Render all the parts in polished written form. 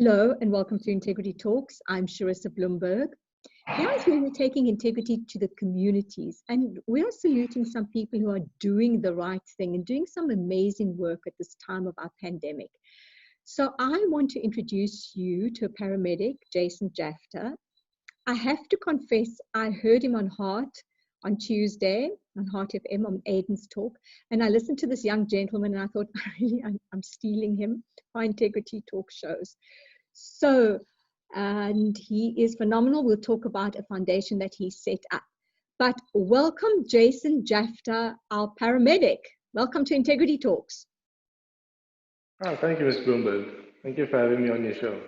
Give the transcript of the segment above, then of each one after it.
Hello and welcome to Integrity Talks. I'm Charissa Bloomberg. Here is where we're taking integrity to the communities, and we are saluting some people who are doing the right thing and doing some amazing work at this time of our pandemic. So I want to introduce you to a paramedic, Jason Jaftha. I have to confess, I heard him on Heart on Tuesday, on Heart FM, on Aiden's talk, and I listened to this young gentleman and I thought, really, I'm stealing him for Integrity Talk shows. So, and he is phenomenal. We'll talk about a foundation that he set up. But welcome, Jason Jaftha, our paramedic. Welcome to Integrity Talks. Oh, thank you, Ms. Bloomberg. Thank you for having me on your show.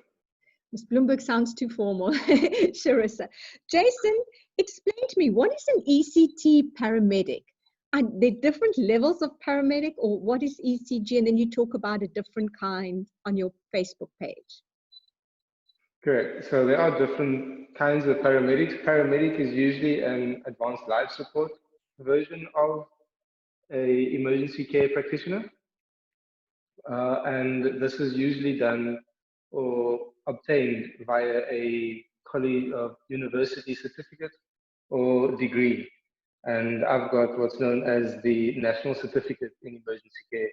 Ms. Bloomberg sounds too formal. Charissa. Jason, explain to me, what is an ECT paramedic? Are there different levels of paramedic, or what is ECG? And then you talk about a different kind on your Facebook page. Correct. So there are different kinds of paramedics. Paramedic is usually an advanced life support version of an emergency care practitioner. And this is usually done or obtained via a college of university certificate or degree. And I've got what's known as the National Certificate in Emergency Care,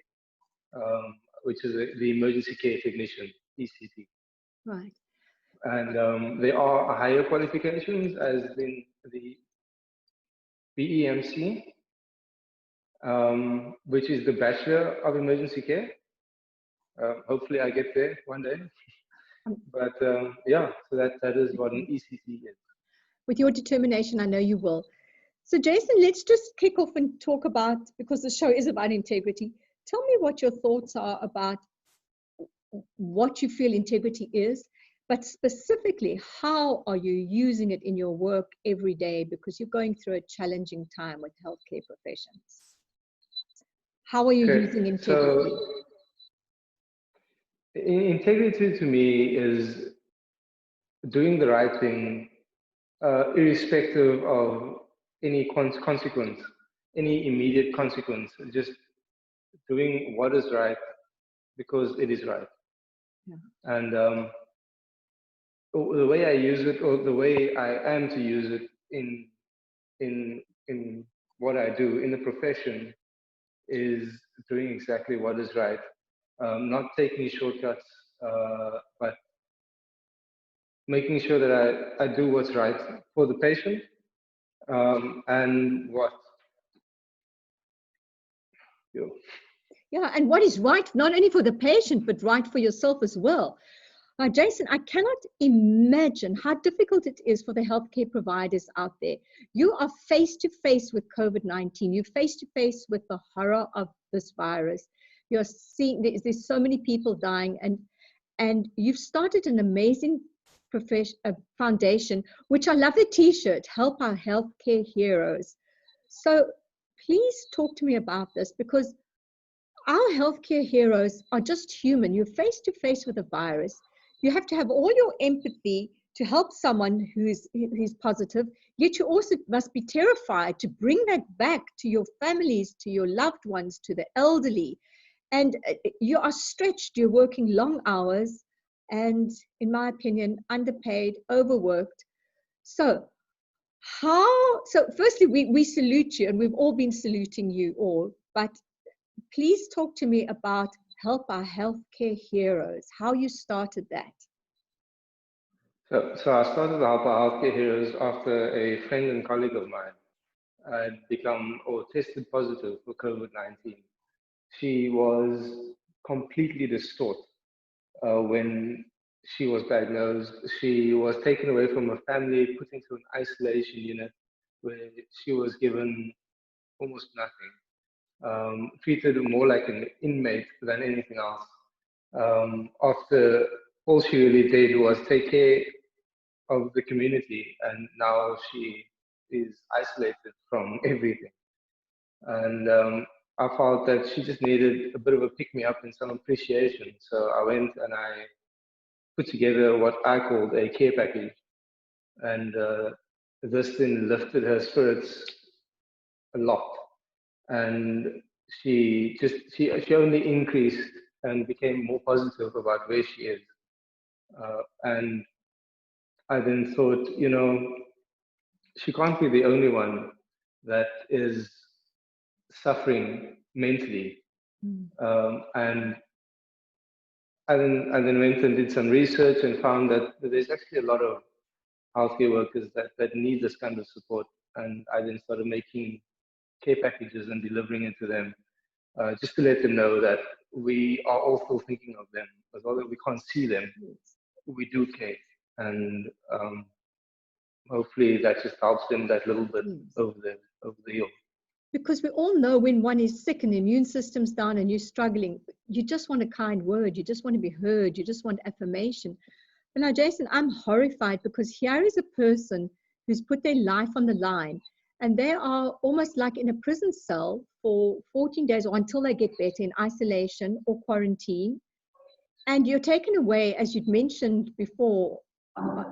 which is the Emergency Care Technician, ECT. Right. And there are higher qualifications as in the BEMC, which is the Bachelor of Emergency Care. Hopefully I get there one day. But yeah, so that is what an ECT is. With your determination, I know you will. So Jason, let's just kick off and talk about, because the show is about integrity. Tell me what your thoughts are about what you feel integrity is, but specifically, how are you using it in your work every day? Because you're going through a challenging time with healthcare professions. How are you using integrity? So, integrity to me is doing the right thing, irrespective of any consequence, any immediate consequence, just doing what is right because it is right. Yeah. And the way I use it, or the way I am to use it in what I do in the profession, is doing exactly what is right, not taking shortcuts, but making sure that I do what's right for the patient, and what. Yeah, and what is right, not only for the patient, but right for yourself as well. Jason, I cannot imagine how difficult it is for the healthcare providers out there. You are face to face with COVID-19. You're face to face with the horror of this virus. You're seeing there's so many people dying, and you've started an amazing foundation, which I love the T-shirt, Help Our Healthcare Heroes. So please talk to me about this, because our healthcare heroes are just human. You're face to face with a virus. You have to have all your empathy to help someone who's positive, yet you also must be terrified to bring that back to your families, to your loved ones, to the elderly. And you are stretched, you're working long hours, and in my opinion, underpaid, overworked. So firstly, we salute you, and we've all been saluting you all, but please talk to me about Help Our Healthcare Heroes, how you started that. So I started Help Our Healthcare Heroes after a friend and colleague of mine had become or tested positive for COVID-19. She was completely distraught when she was diagnosed. She was taken away from her family, put into an isolation unit where she was given almost nothing. Treated more like an inmate than anything else. After all she really did was take care of the community, and now she is isolated from everything. And I felt that she just needed a bit of a pick-me-up and some appreciation. So I went and I put together what I called a care package. And this then lifted her spirits a lot. And she only increased and became more positive about where she is. And I then thought, she can't be the only one that is suffering mentally. And I then went and did some research and found that there's actually a lot of healthcare workers that need this kind of support. And I then started making care packages and delivering it to them, just to let them know that we are all still thinking of them. As although we can't see them, we do care. And hopefully that just helps them that little bit over the hill. Because we all know when one is sick and the immune system's down and you're struggling, you just want a kind word, you just want to be heard, you just want affirmation. But now, Jason, I'm horrified because here is a person who's put their life on the line and they are almost like in a prison cell for 14 days or until they get better, in isolation or quarantine. And you're taken away, as you'd mentioned before,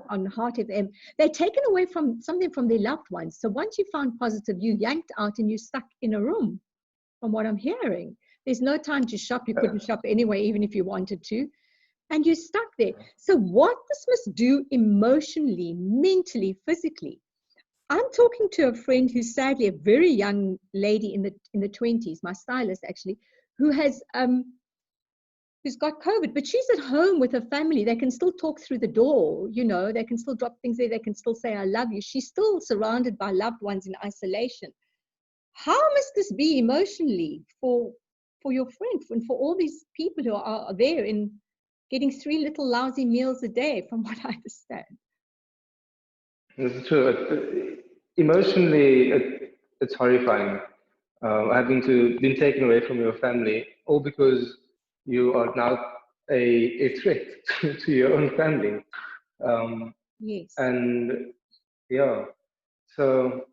on Heart FM, they're taken away from something from their loved ones. So once you found positive, you yanked out and you're stuck in a room, from what I'm hearing. There's no time to shop. You couldn't shop anyway, even if you wanted to. And you're stuck there. So what this must do emotionally, mentally, physically. I'm talking to a friend who's sadly a very young lady in the 20s, my stylist actually, who has who's got COVID, but she's at home with her family. They can still talk through the door, they can still drop things there. They can still say, I love you. She's still surrounded by loved ones in isolation. How must this be emotionally for your friend and for all these people who are there in getting 3 little lousy meals a day, from what I understand? That's true. Emotionally, it's horrifying. Having been taken away from your family, all because you are now a threat to your own family. Yes. And yeah, so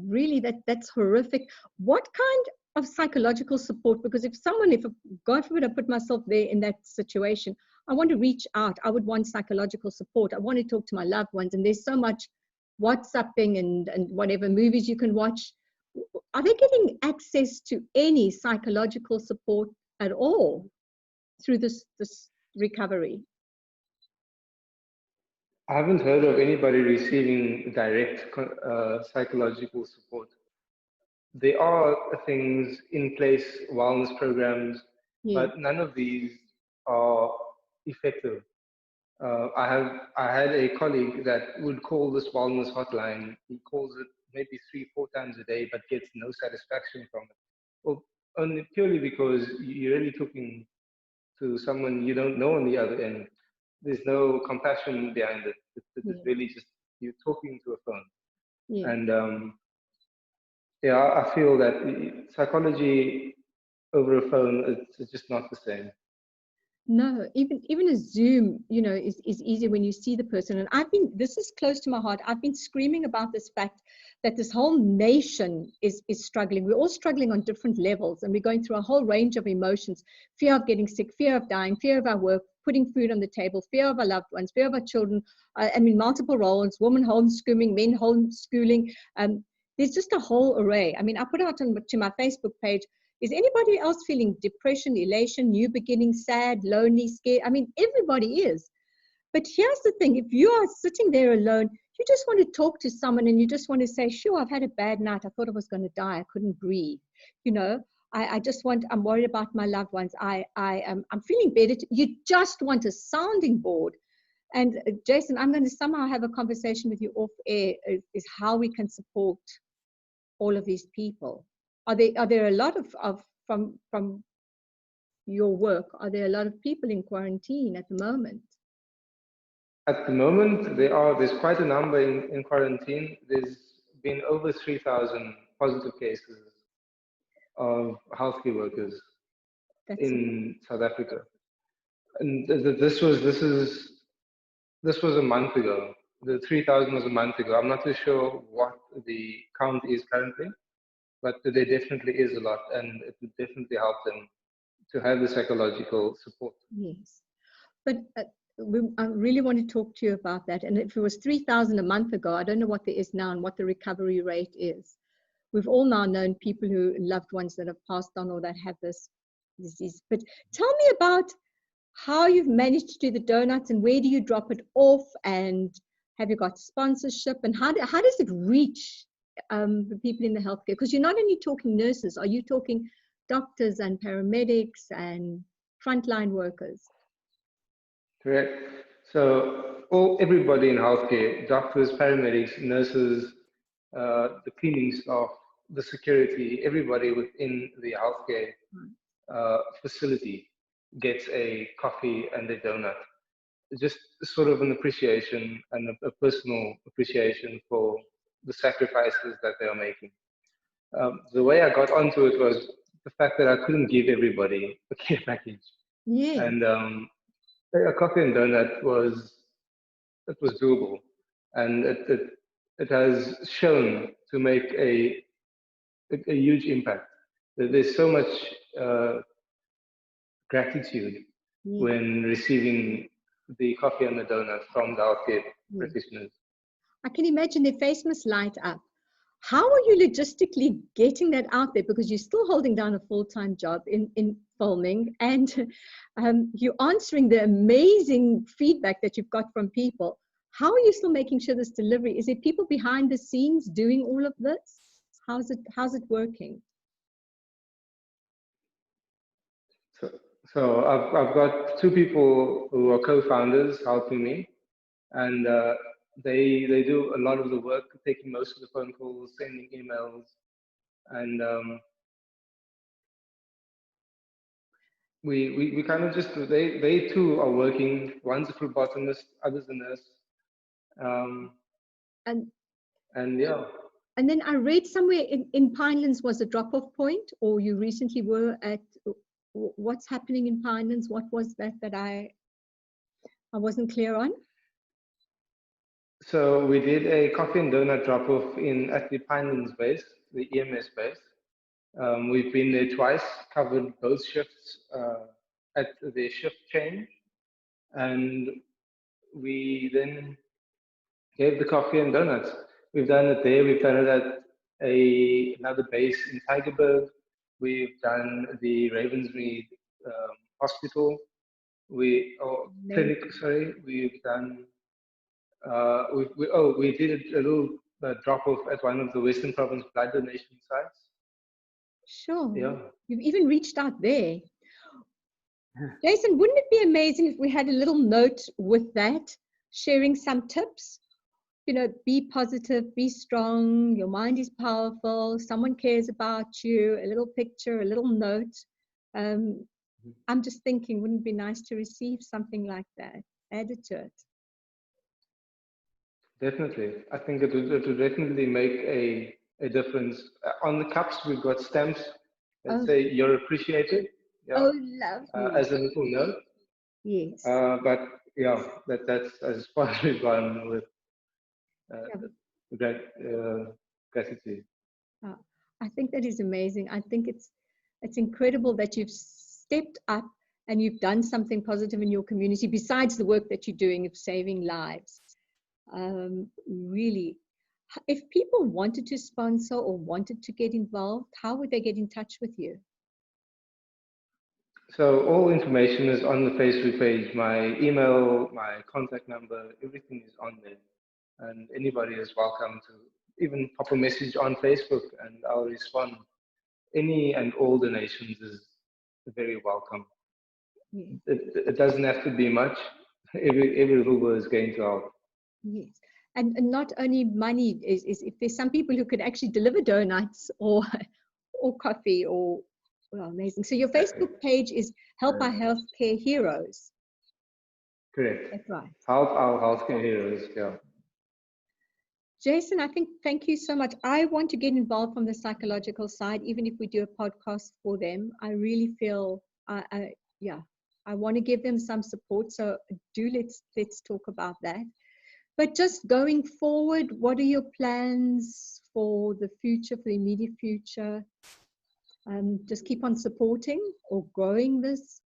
really that's horrific. What kind of psychological support? Because if God forbid I put myself there in that situation, I want to reach out. I would want psychological support. I want to talk to my loved ones. And there's so much WhatsApping and whatever movies you can watch. Are they getting access to any psychological support at all through this recovery? I haven't heard of anybody receiving direct psychological support. There are things in place, wellness programs, but none of these are effective. I had a colleague that would call this wellness hotline. He calls it maybe 3-4 times a day, but gets no satisfaction from it. Well, only purely because you're really talking to someone you don't know on the other end. There's no compassion behind it. It's really just you're talking to a phone. And I feel that psychology over a phone, it's just not the same. No, even a Zoom, is easier when you see the person. And this is close to my heart. I've been screaming about this fact that this whole nation is struggling. We're all struggling on different levels, and we're going through a whole range of emotions: fear of getting sick, fear of dying, fear of our work, putting food on the table, fear of our loved ones, fear of our children. Multiple roles: women homeschooling, men homeschooling. There's just a whole array. I put out to my Facebook page. Is anybody else feeling depression, elation, new beginning, sad, lonely, scared? Everybody is. But here's the thing. If you are sitting there alone, you just want to talk to someone and you just want to say, sure, I've had a bad night. I thought I was going to die. I couldn't breathe. I'm worried about my loved ones. I'm feeling better. You just want a sounding board. And Jason, I'm going to somehow have a conversation with you off air is how we can support all of these people. Are there a lot of from your work? Are there a lot of people in quarantine at the moment? At the moment, there's quite a number in quarantine. There's been over 3,000 positive cases of healthcare workers in South Africa, and this was a month ago. The 3,000 was a month ago. I'm not too sure what the count is currently, but there definitely is a lot, and it would definitely help them to have the psychological support. Yes, but I really want to talk to you about that. And if it was 3,000 a month ago, I don't know what there is now and what the recovery rate is. We've all now known people loved ones that have passed on or that have this disease. But tell me about how you've managed to do the donuts, and where do you drop it off, and have you got sponsorship, and how does it reach the people in the healthcare? Because you're not only talking nurses, are you talking doctors and paramedics and frontline workers? Correct. So everybody in healthcare, doctors, paramedics, nurses, the cleaning staff, the security, everybody within the healthcare facility gets a coffee and a donut. Just sort of an appreciation and a personal appreciation for the sacrifices that they are making. The way I got onto it was the fact that I couldn't give everybody a care package. Yeah. And a coffee and donut was doable, and it has shown to make a huge impact. There's so much gratitude when receiving the coffee and the donut from the healthcare practitioners. I can imagine their face must light up. How are you logistically getting that out there? Because you're still holding down a full-time job in filming, and you're answering the amazing feedback that you've got from people. How are you still making sure this delivery? Is there people behind the scenes doing all of this? How's it working? So I've got two people who are co-founders helping me, and they do a lot of the work, taking most of the phone calls, sending emails, and we kind of just they too are working. One's a phlebotomist, others a nurse, and yeah. And then I read somewhere in Pinelands was a drop-off point, or you recently were at. What's happening in Pinelands? What was that I wasn't clear on? So we did a coffee and donut drop-off at the Pinelands base, the EMS base. We've been there twice, covered both shifts at their shift change, and we then gave the coffee and donuts. We've done it there. We've done it at another base in Tygerberg. We've done the Ravensmead Hospital. Clinic. Sorry, we've done. We did a little drop off at one of the Western Province blood donation sites. Sure. Yeah. You've even reached out there. Jason, wouldn't it be amazing if we had a little note with that, sharing some tips? You know, be positive, be strong, your mind is powerful, someone cares about you, a little picture, a little note. I'm just thinking, wouldn't it be nice to receive something like that, added to it? Definitely. I think it would definitely make a difference. On the cups, we've got stamps that say you're appreciated. Yeah. Oh, lovely. As a little note. Yes. But yeah, that's as far as we've gone with gratitude. I think that is amazing. I think it's incredible that you've stepped up and you've done something positive in your community besides the work that you're doing of saving lives. Really, if people wanted to sponsor or wanted to get involved, how would they get in touch with you? So all information is on the Facebook page. My email, my contact number, everything is on there. And anybody is welcome to even pop a message on Facebook and I'll respond. Any and all donations is very welcome. Yes. It doesn't have to be much. Every ruble is going to help. Yes. And not only money, is if there's some people who could actually deliver donuts or coffee or, well, amazing. So your Facebook page is Help Our Healthcare Heroes. Correct. That's right. Help Our Healthcare Heroes, yeah. Jason, thank you so much. I want to get involved from the psychological side, even if we do a podcast for them. I really feel, I want to give them some support. So let's talk about that. But just going forward, what are your plans for the future, for the immediate future? Just keep on supporting or growing this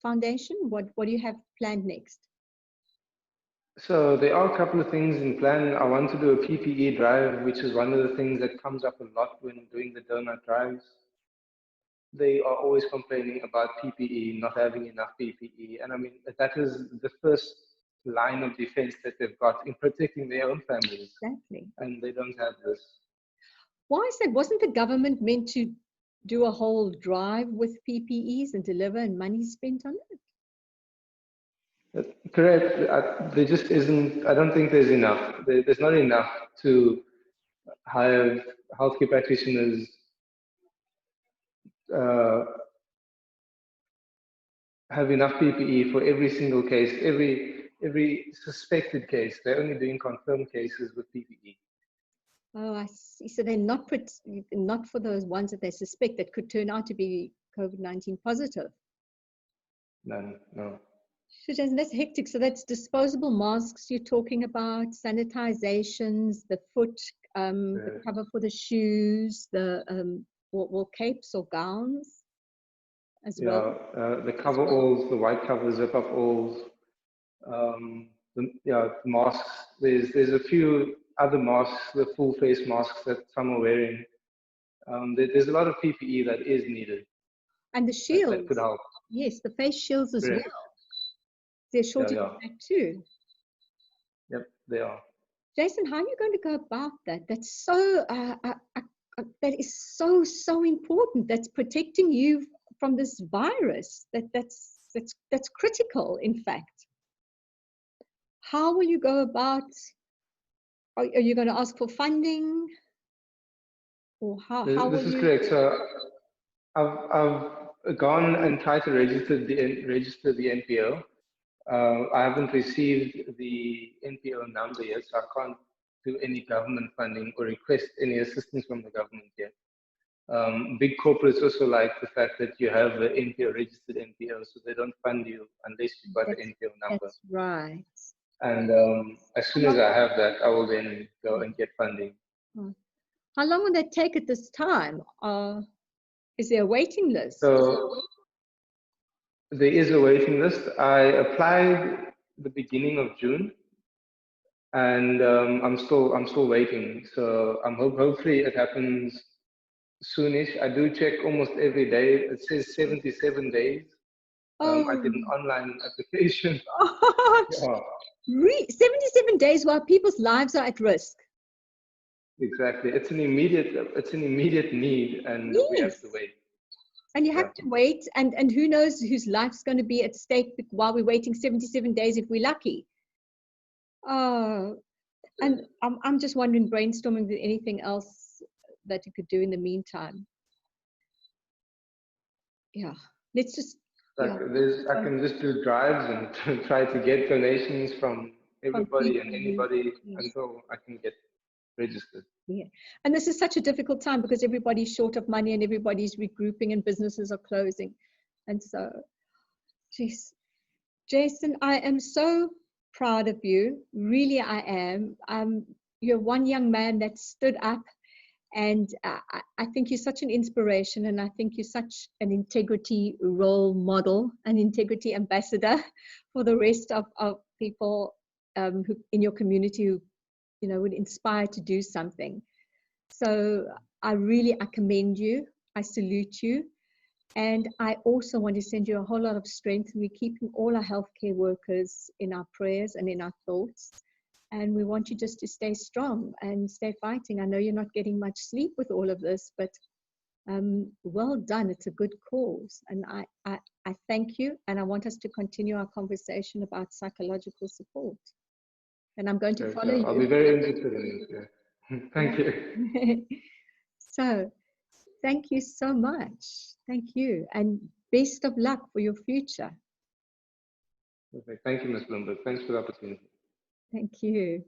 foundation? What do you have planned next? So there are a couple of things in plan. I want to do a PPE drive, which is one of the things that comes up a lot when doing the donut drives. they are always complaining about PPE, not having enough PPE. And I mean, that is the first line of defense that they've got in protecting their own families. Exactly. And they don't have this. Why is that? Wasn't the government meant to do a whole drive with PPEs and deliver and money spent on it? Correct. There just isn't, I don't think there's enough. There's not enough to have healthcare practitioners have enough PPE for every single case, every suspected case. They're only doing confirmed cases with PPE. Oh, I see. So they're not for those ones that they suspect that could turn out to be COVID-19 positive. No. Jason, that's hectic. So that's disposable masks you're talking about, sanitizations, the foot, the cover for the shoes, the capes or gowns as well. The coveralls, the white covers, zip-up alls, the masks. There's a few other masks, the full face masks that some are wearing. There's a lot of PPE that is needed. And the shields. That could help. Yes, the face shields as well. They're shortage of that too. Yep, they are. Jason, how are you going to go about that? That's so that is so important. That's protecting you from this virus. That's critical, in fact. How will you go about? Are you going to ask for funding, or how? This is correct. So I've gone and tried to register the NPO. I haven't received the NPO number yet, so I can't do any government funding or request any assistance from the government yet. Big corporates also like the fact that you have the NPO registered NPO, so they don't fund you unless you've got the NPO number. That's right. And as soon as I have that, I will then go and get funding. How long will that take at this time? Is there a waiting list? So there is a waiting list. I applied the beginning of June, and I'm still waiting. So hopefully it happens soonish. I do check almost every day. It says 77 days. I did an online application. Oh, 77 days while people's lives are at risk. Exactly. It's an immediate need, and we have to wait. And you have to wait, and who knows whose life's going to be at stake while we're waiting 77 days if we're lucky. Oh, and I'm just wondering, brainstorming, with anything else that you could do in the meantime. Yeah, let's just. I can just do drives and try to get donations from everybody and anybody until I can get registered. Yeah, and this is such a difficult time because everybody's short of money and everybody's regrouping and businesses are closing. And so, geez, Jason, I am so proud of you. Really, I am. You're one young man that stood up, and I think you're such an inspiration, and I think you're such an integrity role model, an integrity ambassador for the rest of people who in your community who would inspire to do something. So I commend you. I salute you. And I also want to send you a whole lot of strength. We're keeping all our healthcare workers in our prayers and in our thoughts. And we want you just to stay strong and stay fighting. I know you're not getting much sleep with all of this, but well done. It's a good cause. And I thank you. And I want us to continue our conversation about psychological support. And I'm going to follow you. I'll be very interested in it. Yeah. Thank you. So, thank you so much. Thank you. And best of luck for your future. Perfect. Thank you, Ms. Bloomberg. Thanks for the opportunity. Thank you.